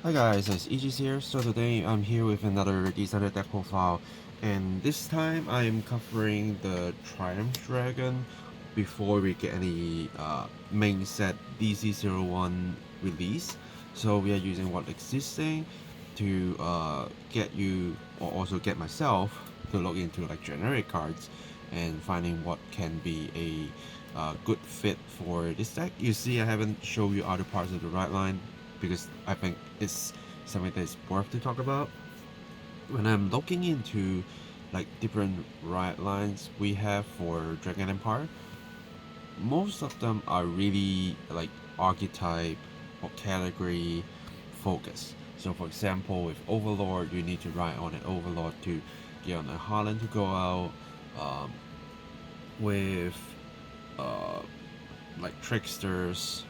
Hi guys, it's Aegis here. So today I'm here with another decided deck profile, and this time I'm covering the Triumph Dragon before we get any main set DC01 release. So we are using what existing to get you, or also get myself, to look into like generic cards and finding what can be a good fit for this deck. You see, I haven't shown you other parts of the right line because I think it's something that is worth to talk about. When I'm looking into like different right lines we have for Dragon Empire, most of them are really like archetype or category focus. So for example, with Overlord, you need to ride on an Overlord to get on a Harlan to go out. Um, with uh, like Tricksters,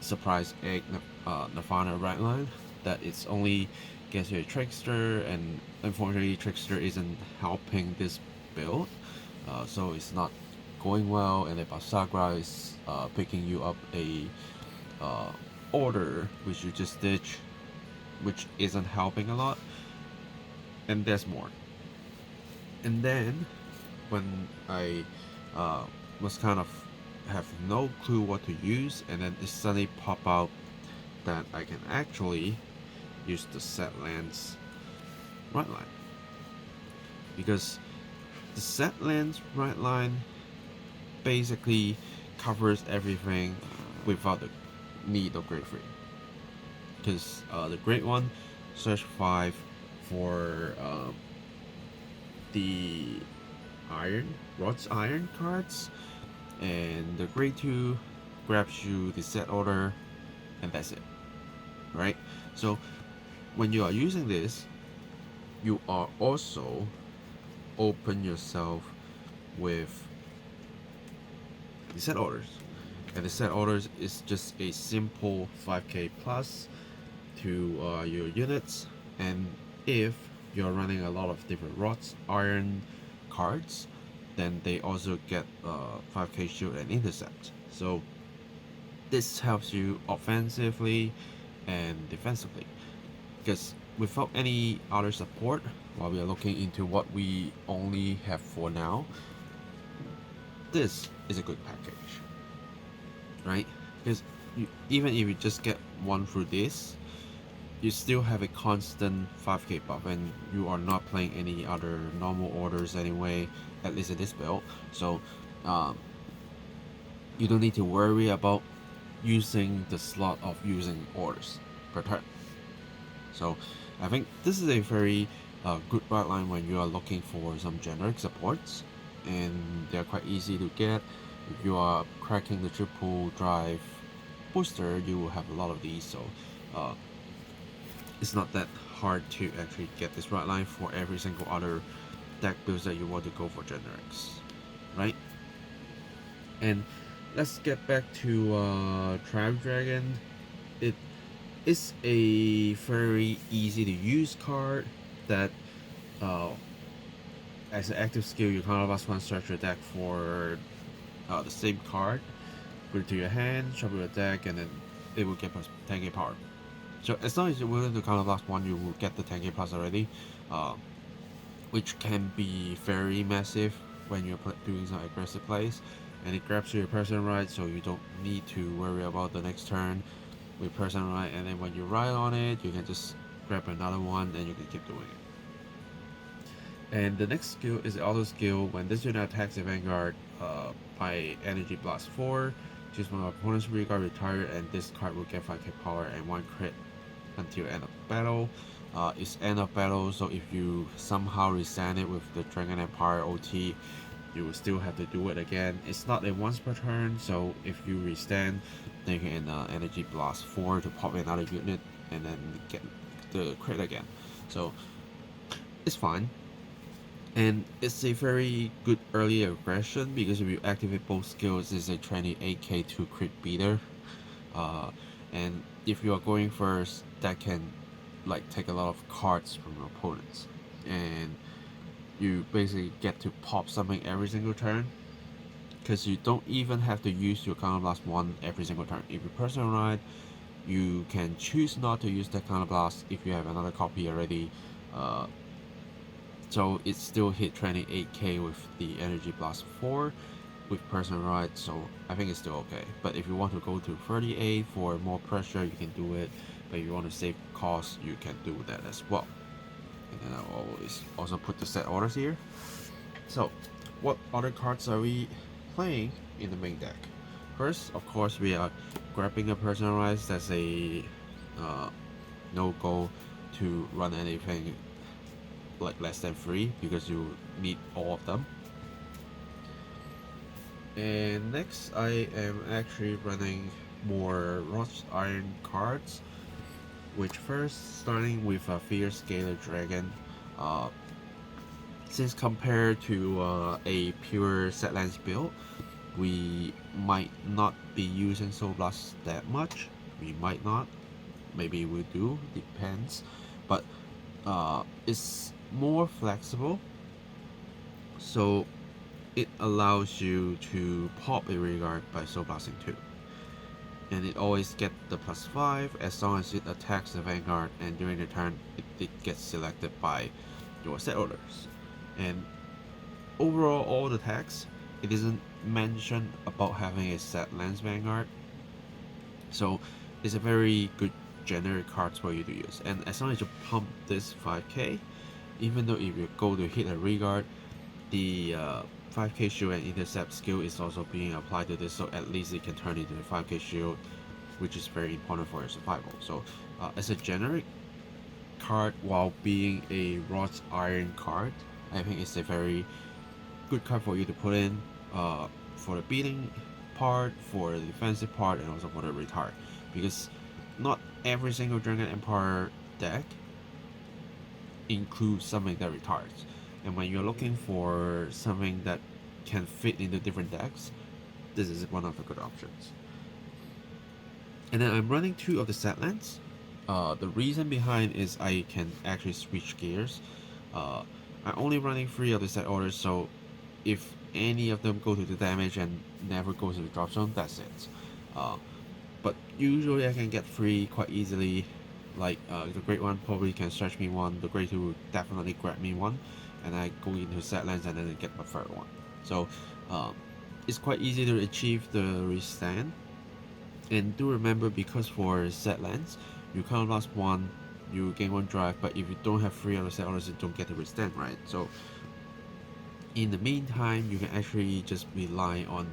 Surprise Egg, Nirvana right line, that it's only gets you a Trickster, and unfortunately Trickster isn't helping this build, so it's not going well, and the Basagra is picking you up a uh, order which you just ditch, which isn't helping a lot, and there's more. And then when I was kind of have no clue what to use, and then it suddenly pop out that I can actually use the set lands right line, because the set lands right line basically covers everything without the need of grade 3, because the grade 1 search 5 for the Rod's Iron cards, and the grade 2 grabs you the set order, and that's it, right? So when you are using this, you are also open yourself with the set orders, and the set orders is just a simple 5k plus to your units. And if you're running a lot of different rods iron cards, then they also get 5k shield and intercept. So this helps you offensively and defensively, because without any other support, while we are looking into what we only have for now, this is a good package, right? Because even if you just get one through this, you still have a constant 5k buff, and you are not playing any other normal orders anyway, at least in this build. So um, you don't need to worry about using the slot of using orders per turn. So I think this is a very good right line when you are looking for some generic supports, and they're quite easy to get. If you are cracking the triple drive booster, you will have a lot of these, so uh, it's not that hard to actually get this right line for every single other deck builds that you want to go for generics, right? And let's get back to Triumph Dragon. It is a very easy to use card that uh, as an active skill, you kind of last one search your deck for the same card, put it to your hand, shuffle your deck, and then it will get plus 10k power. So as long as you're willing to counter blast one, you will get the 10k plus already, uh, which can be very massive when you're doing some aggressive plays. And it grabs your person right, so you don't need to worry about the next turn with person right. And then when you ride on it, you can just grab another one, and you can keep doing it. And the next skill is the auto skill. When this unit attacks a Vanguard by Energy Blast 4, choose one of opponent's rear guard retire, and this card will get 5k power and 1 crit until end of battle. It's end of battle, so if you somehow resend it with the Dragon Empire OT, you will still have to do it again. It's not a once per turn, so if you restand, then you can Energy Blast 4 to pop another unit and then get the crit again. So it's fine. And it's a very good early aggression, because if you activate both skills, it's a 28k to crit beater. Uh, and if you are going first, that can like take a lot of cards from your opponents, and you basically get to pop something every single turn, because you don't even have to use your counter blast one every single turn. If you personal ride, you can choose not to use that counterblast if you have another copy already. So it still hit 28k with the Energy Blast 4 with personalized, so I think it's still okay. But if you want to go to 38 for more pressure, you can do it. But if you want to save costs, you can do that as well. And then I'll always also put the set orders here. So what other cards are we playing in the main deck? First, of course, we are grabbing a personalized. That's a no-go to run anything like less than 3 because you need all of them. And next, I am actually running more Wrought Iron cards, which first starting with a Fierce Scalar Dragon. Since compared to a pure set lands build, we might not be using Soul Blast that much. We might not, maybe we do, depends. But it's more flexible, so it allows you to pop a Regard by Soul Blasting 2. And it always gets the +5 as long as it attacks the Vanguard, and during the turn it gets selected by your set orders. And overall, all the attacks, it isn't mentioned about having a set lands Vanguard, so it's a very good generic cards for you to use. And as long as you pump this 5k, even though if you go to hit a Regard, the 5k shield and intercept skill is also being applied to this, so at least it can turn into a 5k shield, which is very important for your survival. So as a generic card while being a Wrought Iron card, I think it's a very good card for you to put in for the beating part, for the defensive part, and also for the retard, because not every single Dragon Empire deck includes something that retards. And when you're looking for something that can fit into different decks, this is one of the good options. And then I'm running 2 of the set lands. The reason behind is I can actually switch gears. I'm only running 3 of the set orders, so if any of them go to the damage and never go to the drop zone, that's it. But usually I can get 3 quite easily. Like the Great One probably can stretch me 1, the Great 2 will definitely grab me 1, and I go into set lands and then get my 3rd one. So it's quite easy to achieve the restand. And do remember, because for set lands, you can't last 1, you gain 1 drive, but if you don't have 3 other set orders, you don't get the restand, right? So in the meantime, you can actually just rely on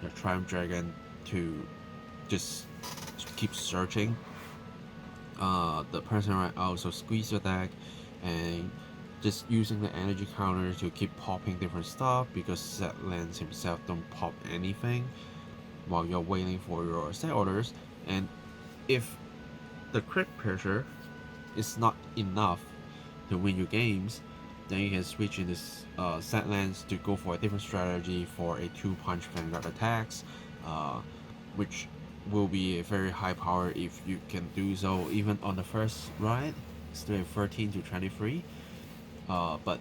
your Triumph Dragon to just keep searching the person right out, so squeeze your deck and just using the energy counter to keep popping different stuff, because set lands himself don't pop anything while you're waiting for your set orders. And if the crit pressure is not enough to win your games, then you can switch into set lands to go for a different strategy for a 2-punch Vanguard attacks, which will be a very high power if you can do so even on the first ride. Still at 13 to 23, but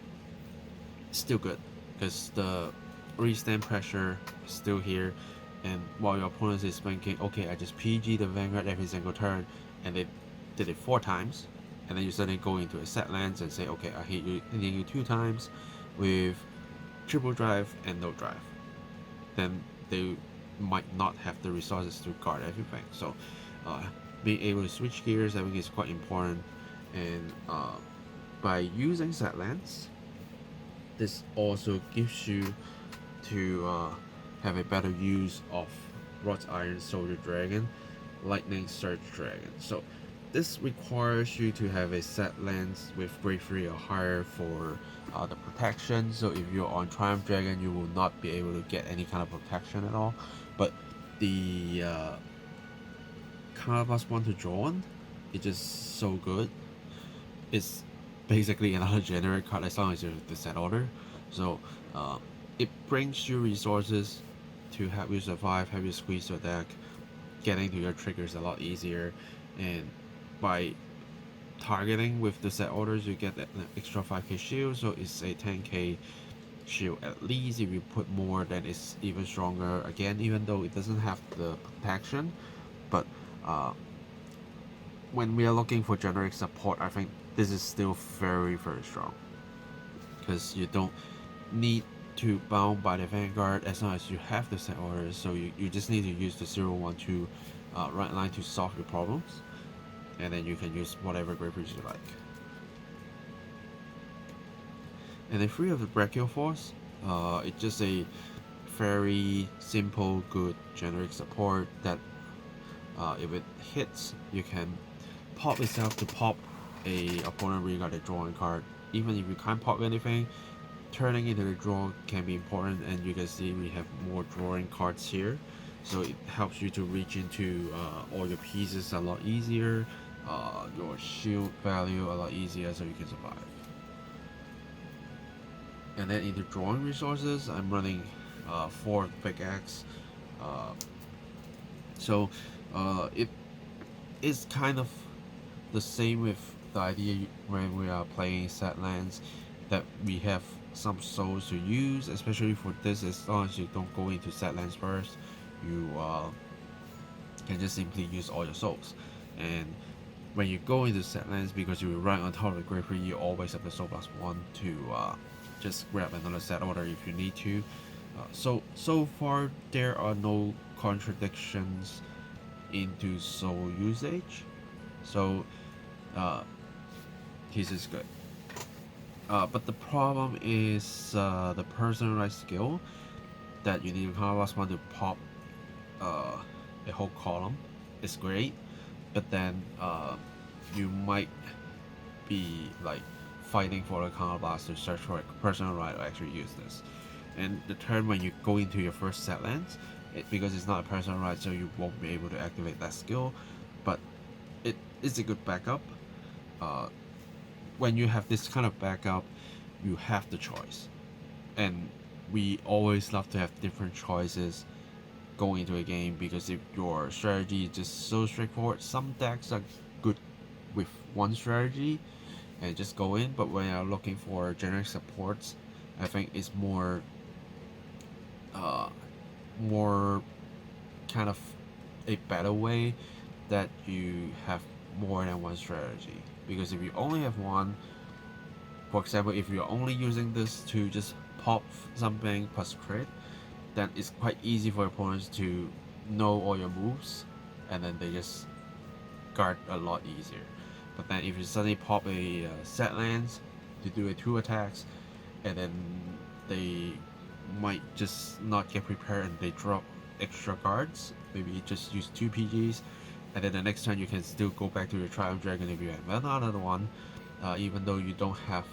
still good because the restand pressure is still here, and while your opponent is thinking, okay, I just PG the Vanguard every single turn, and they did it 4 times, and then you suddenly go into a set lands and say, okay, I hit you 2 times with triple drive and no drive, then they might not have the resources to guard everything. So being able to switch gears, I think, is quite important. And by using set lands, this also gives you to have a better use of Wrought Iron Soldier Dragon, Lightning Surge Dragon. So this requires you to have a set lands with grade 3 or higher for the protection. So if you're on Triumph Dragon, you will not be able to get any kind of protection at all. But the card +1 to draw on, it's just so good. It's basically another generic card as long as you're the set order. So it brings you resources to help you survive, help you squeeze your deck, getting to your triggers a lot easier, and by targeting with the set orders, you get an extra 5k shield, so it's a 10k shield at least. If you put more, then it's even stronger again, even though it doesn't have the protection, but when we are looking for generic support, I think this is still very strong, because you don't need to bound by the Vanguard as long as you have the set orders. So you just need to use the 012 right line to solve your problems, and then you can use whatever graphics you like. And then 3 of the Brachial Force, it's just a very simple, good generic support that if it hits, you can pop itself to pop a opponent regarded drawing card. Even if you can't pop anything, turning into the draw can be important, and you can see we have more drawing cards here, so it helps you to reach into all your pieces a lot easier, your shield value a lot easier, so you can survive. And then in the drawing resources, I'm running 4 pickaxe, so it is kind of the same with the idea when we are playing set lands, that we have some souls to use, especially for this. As long as you don't go into set lands first, you can just simply use all your souls. And when you go into set lands, because you right on top of the graveyard, you always have the soul +1 to just grab another set order if you need to. So far there are no contradictions into soul usage, so this is good. But the problem is the personalized skill that you need to +1 to pop a whole column is great, but then you might be like fighting for a counterblast to search for a personal right to actually use this. And the turn when you go into your first set lands, because it's not a personal right, so you won't be able to activate that skill, but it is a good backup. When you have this kind of backup, you have the choice, and we always love to have different choices going into a game, because if your strategy is just so straightforward, some decks are good with one strategy and just go in, but when you're looking for generic supports, I think it's more kind of a better way that you have more than one strategy. Because if you only have one, for example, if you're only using this to just pop something plus crit, then it's quite easy for opponents to know all your moves, and then they just guard a lot easier. But then if you suddenly pop a set lands to do a 2 attacks, and then they might just not get prepared and they drop extra guards, maybe just use 2 PGs, and then the next turn you can still go back to your Triumph Dragon if you have another one. Even though you don't have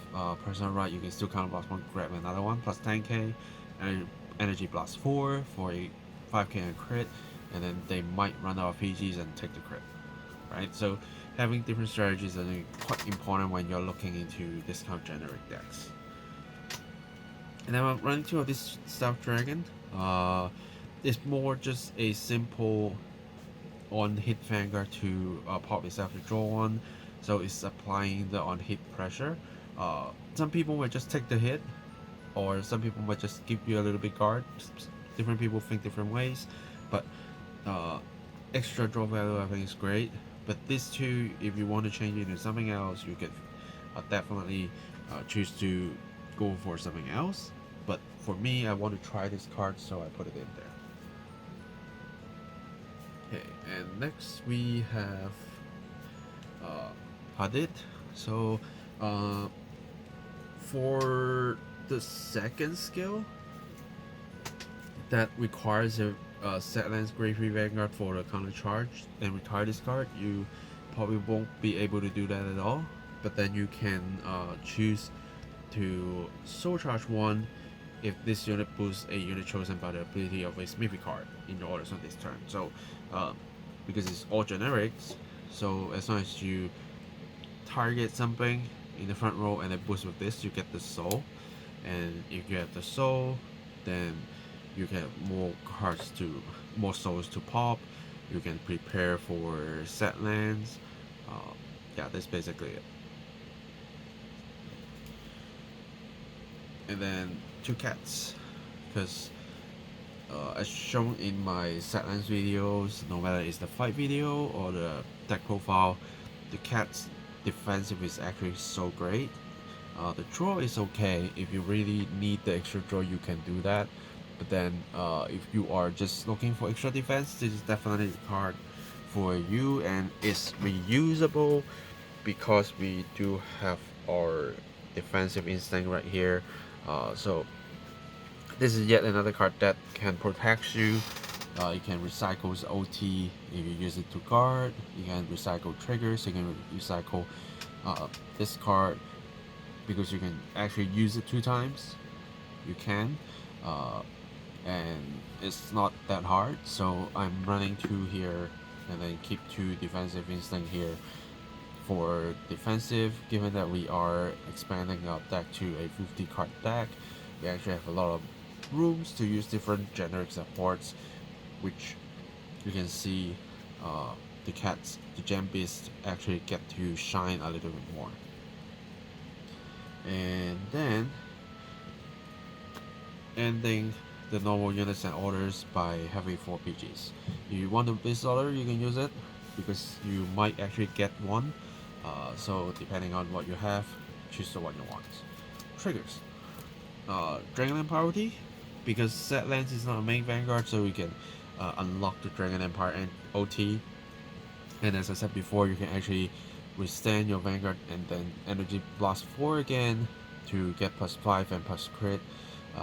personal right, you can still +1 grab another one plus 10k, and energy +4 for a 5k and crit, and then they might run out of PGs and take the crit, right? So having different strategies is quite important when you're looking into this kind of generic decks. And then I'm running 2 of this Stealth Dragon. It's more just a simple on-hit Vanguard to pop itself to draw 1, so it's applying the on-hit pressure. Some people might just take the hit, or some people might just give you a little bit guard. Different people think different ways, but extra draw value I think is great. But these 2, if you want to change it into something else, you could definitely choose to go for something else. But for me, I want to try this card, so I put it in there. Okay, and next we have Hadid. So for the second skill that requires a set lands Graveyard Vanguard for the counter charge and retire this card, you probably won't be able to do that at all. But then you can choose to soul charge 1 if this unit boosts a unit chosen by the ability of a Smithy card in your orders on this turn. So because it's all generics, so as long as you target something in the front row and then boost with this, you get the soul. And if you have the soul, then you get more souls to pop. You can prepare for set lands. Yeah, that's basically it. And then 2 cats, because as shown in my set lands videos, no matter it's the fight video or the deck profile, the cat's defensive is actually so great. The draw is okay. If you really need the extra draw, you can do that. But then if you are just looking for extra defense, this is definitely the card for you, and it's reusable because we do have our defensive instinct right here. So this is yet another card that can protect you. You can recycle OT if you use it to guard. You can recycle triggers. You can recycle this card because you can actually use it 2 times. You can, and it's not that hard. So I'm running 2 here, and then keep 2 defensive instinct here for defensive. Given that we are expanding our deck to a 50 card deck, we actually have a lot of rooms to use different generic supports, which you can see the cats, the gem beasts actually get to shine a little bit more. And then ending the normal units and orders by having 4 PGs. If you want a beast order, you can use it because you might actually get one. So depending on what you have, choose the one you want. Triggers. Dragon Empire, because set lands is not a main Vanguard, so we can unlock the Dragon Empire and OT. And as I said before, you can actually withstand your Vanguard and then Energy Blast 4 again to get +5 and plus crit,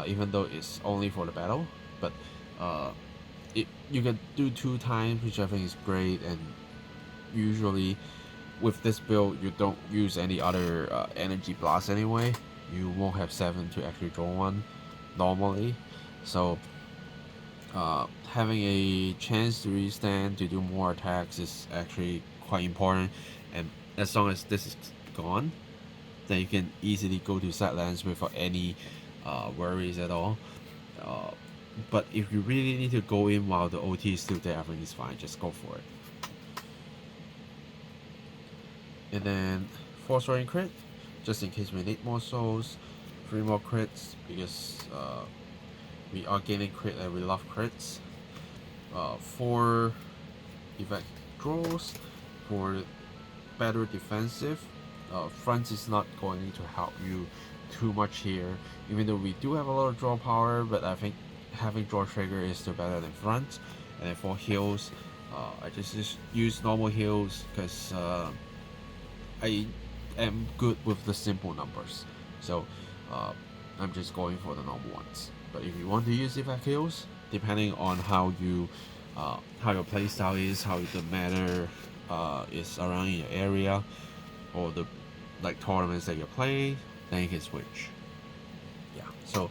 even though it's only for the battle. But you can do 2 times, which I think is great, and usually with this build you don't use any other Energy Blast anyway. You won't have 7 to actually draw one normally. So having a chance to restand to do more attacks is actually quite important, and as long as this is gone, then you can easily go to set lands without any worries at all. But if you really need to go in while the OT is still there, I think it's fine, just go for it. And then 4 storing crit, just in case we need more souls. 3 more crits because we are gaining crit and we love crits. 4 effect draws for better defensive. Front is not going to help you too much here, even though we do have a lot of draw power, but I think having draw trigger is still better than front. And then for heals, I just use normal heals because I am good with the simple numbers, so I'm just going for the normal ones. But if you want to use effect heals, depending on how your playstyle is, how the meta is around in your area, or the tournaments that you're playing, then you can switch. Yeah, so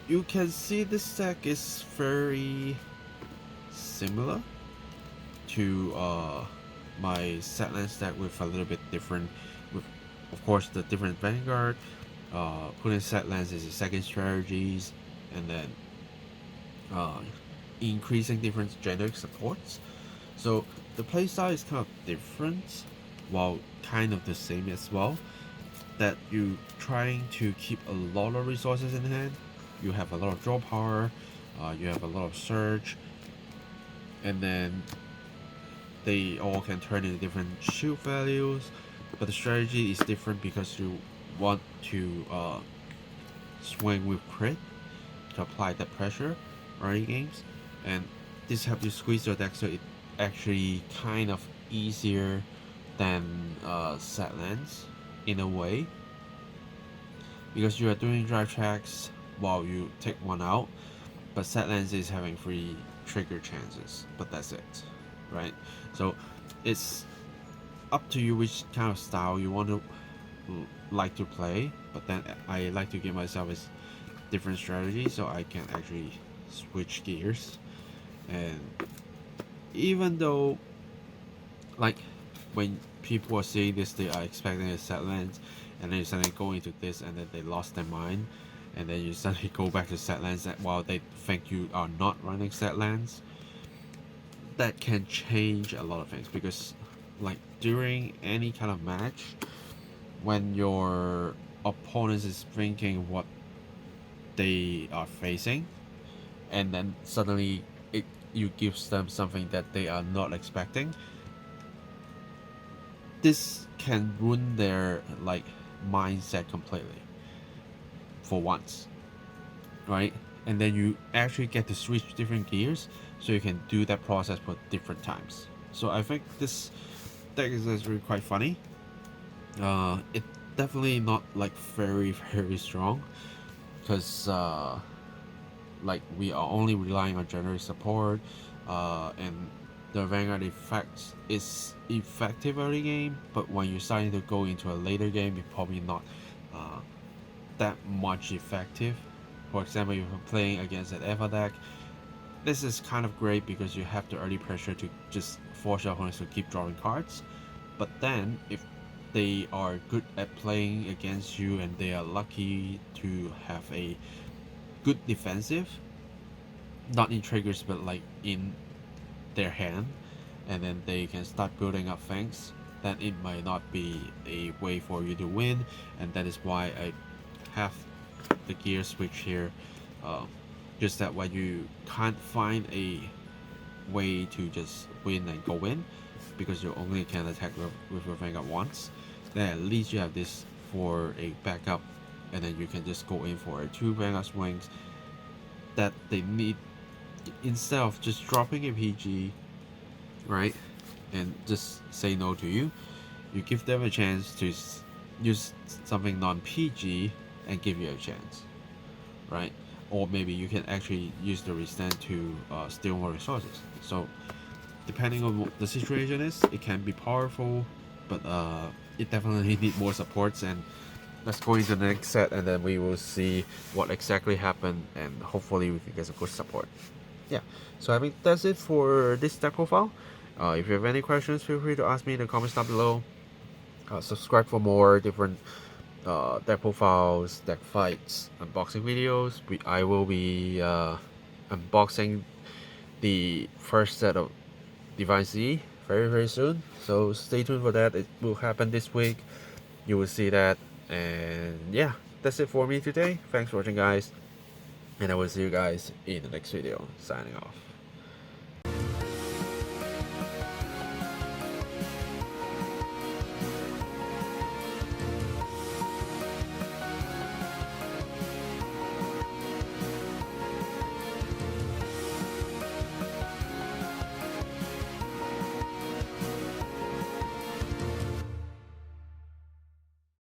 you can see this deck is very similar to my setlands deck, with a little bit different, with of course the different Vanguard. Putting setlands is the second strategies, and then increasing different generic supports. So the playstyle is kind of different, while kind of the same as well. That you trying to keep a lot of resources in hand. You have a lot of draw power, you have a lot of surge, and then they all can turn into different shield values. But the strategy is different because you want to swing with crit to apply that pressure early games, and this helps you squeeze your deck, so it actually kind of easier than set lands in a way, because you are doing drive checks while you take one out, but set lands is having 3 trigger chances, but that's it, right? So it's up to you which kind of style you want to like to play, but then I like to give myself a different strategy so I can actually switch gears. And even though, like, when people are saying this, they are expecting a set lands, and then you suddenly go into this, and then they lost their mind, and then you suddenly go back to set lands while they think you are not running set lands. That can change a lot of things, because like during any kind of match, when your opponent is thinking what they are facing, and then suddenly you give them something that they are not expecting, this can ruin their like mindset completely for once, right? And then you actually get to switch different gears, so you can do that process for different times. So I think this deck is actually quite funny. It definitely not like very strong, because like we are only relying on general support, and the Vanguard effect is effective early game, but when you're starting to go into a later game, it's probably not that much effective. For example, if you're playing against an Eva deck, this is kind of great because you have the early pressure to just force your opponents to keep drawing cards. But then, if they are good at playing against you and they are lucky to have a good defensive, not in triggers but like in their hand, and then they can start building up things, then it might not be a way for you to win. And that is why I have the gear switch here, just that when you can't find a way to just win and go in because you only can attack with your Vanguard once, then at least you have this for a backup, and then you can just go in for a 2 Vanguard swings that they need, instead of just dropping a PG, right, and just say no to you. You give them a chance to use something non-PG and give you a chance, right? Or maybe you can actually use the restant to steal more resources. So depending on what the situation is, it can be powerful, but it definitely need more supports. And let's go into the next set, and then we will see what exactly happened, and hopefully we can get some good support. Yeah, so I think that's it for this deck profile. If you have any questions, feel free to ask me in the comments down below. Subscribe for more different deck profiles, deck fights, unboxing videos. I will be unboxing the first set of Divine Z very soon, so stay tuned for that. It will happen this week. You will see that. And yeah, that's it for me today. Thanks for watching, guys, and I will see you guys in the next video. Signing off.